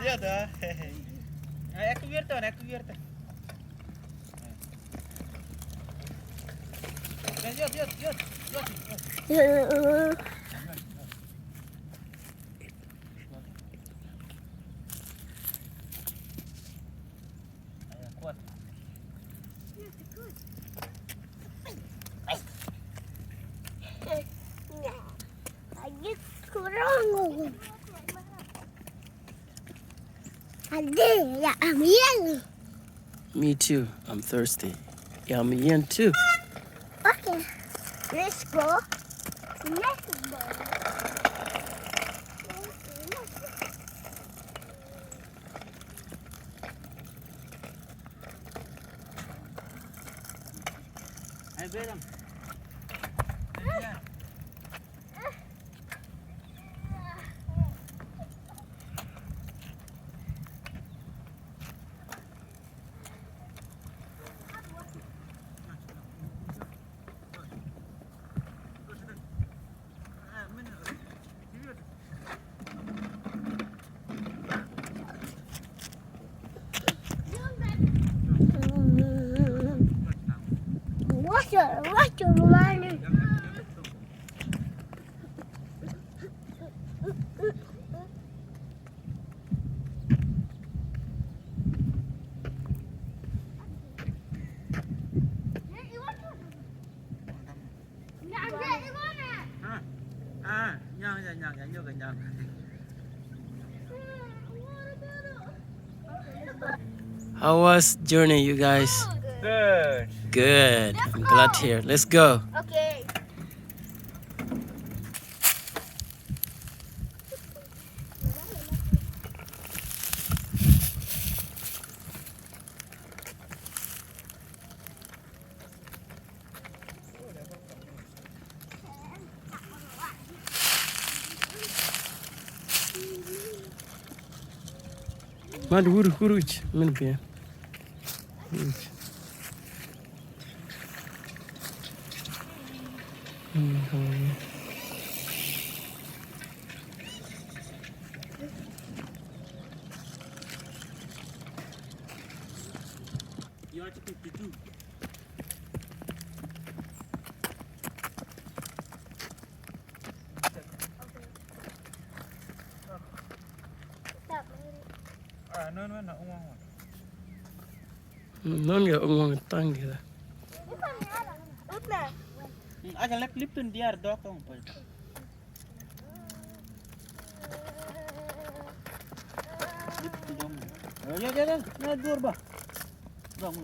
ada. Aku biar tuh, aku biar tuh. Yuk, yuk, yuk, yuk. Kuat. Lagi kurang. Ada ya ambil. Me too. I'm thirsty. Yeah, I'm Ian too. Okay, let's go. Let's go. Ayo berang. Water running. Nhận vô nhận. How was journey, you guys? Good. Good. I'm glad to hear. Let's go. Okay. Mad huruj. Min be. You want to 52? No, uang. Non ga ungong tangi da. Aja lip tun diar dok tong pai. Lip tu dong. Ya, na dur ba. Dong.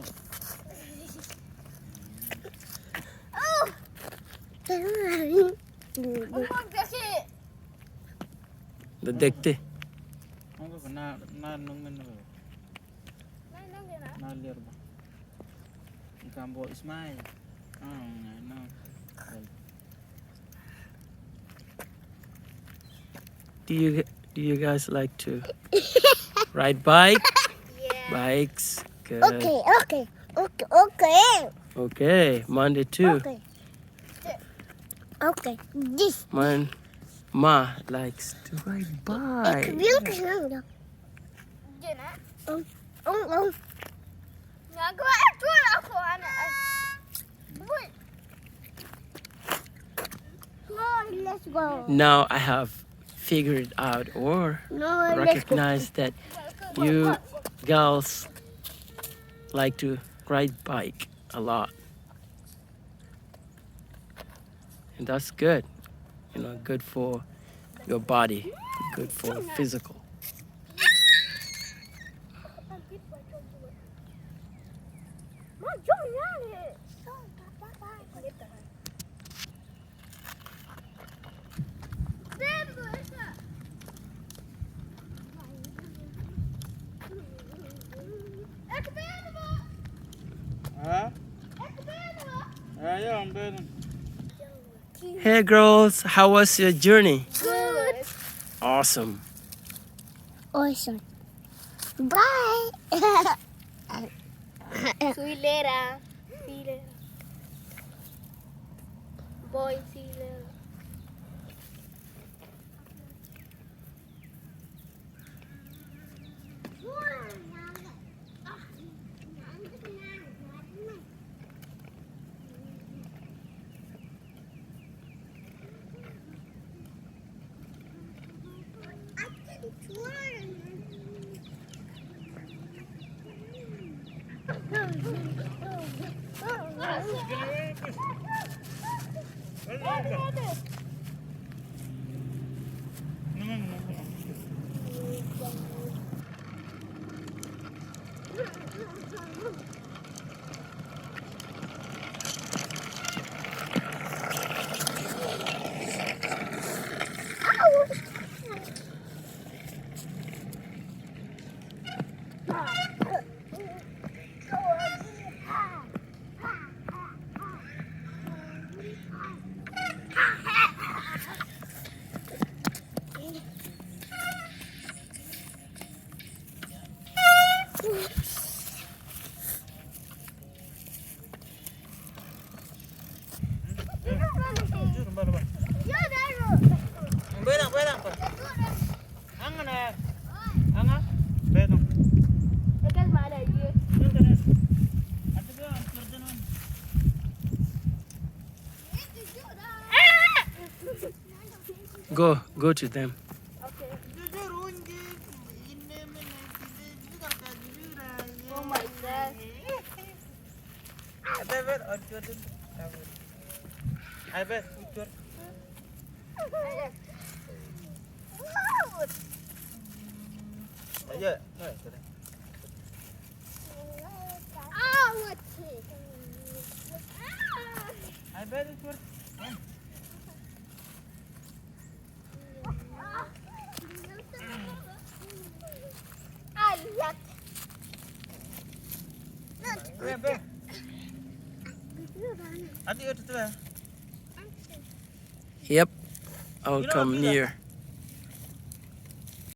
Da dekte. Ang na nung men. Na liar ba. Ikambo Ismail. No. Do you guys like to ride bike? Yeah. Bikes. Good. Okay. Okay. Monday too. Okay. This. My ma likes to ride bike. Let's go. Now I have figured out or No, recognized that you girls like to ride bike a lot. And that's good. Good for your body, good for physical. Yeah, I'm better. Hey girls, how was your journey? Good. Awesome. Awesome. Bye. See you later. Boy, see you later. Jurun bana bak. Belang, belang. Angan na. Angan. Belang. Ikan mana dia? Ate ba, ang kurdo nun. Go to them. Okay. Jujurun di. Oh my God. Ate ba, ang kurdo. Ay ba, ukur. Ayo, ay, tara. Ay ba, ukur. Ayat. Ay ba. Ate, ito ba? Yep. I'll come near.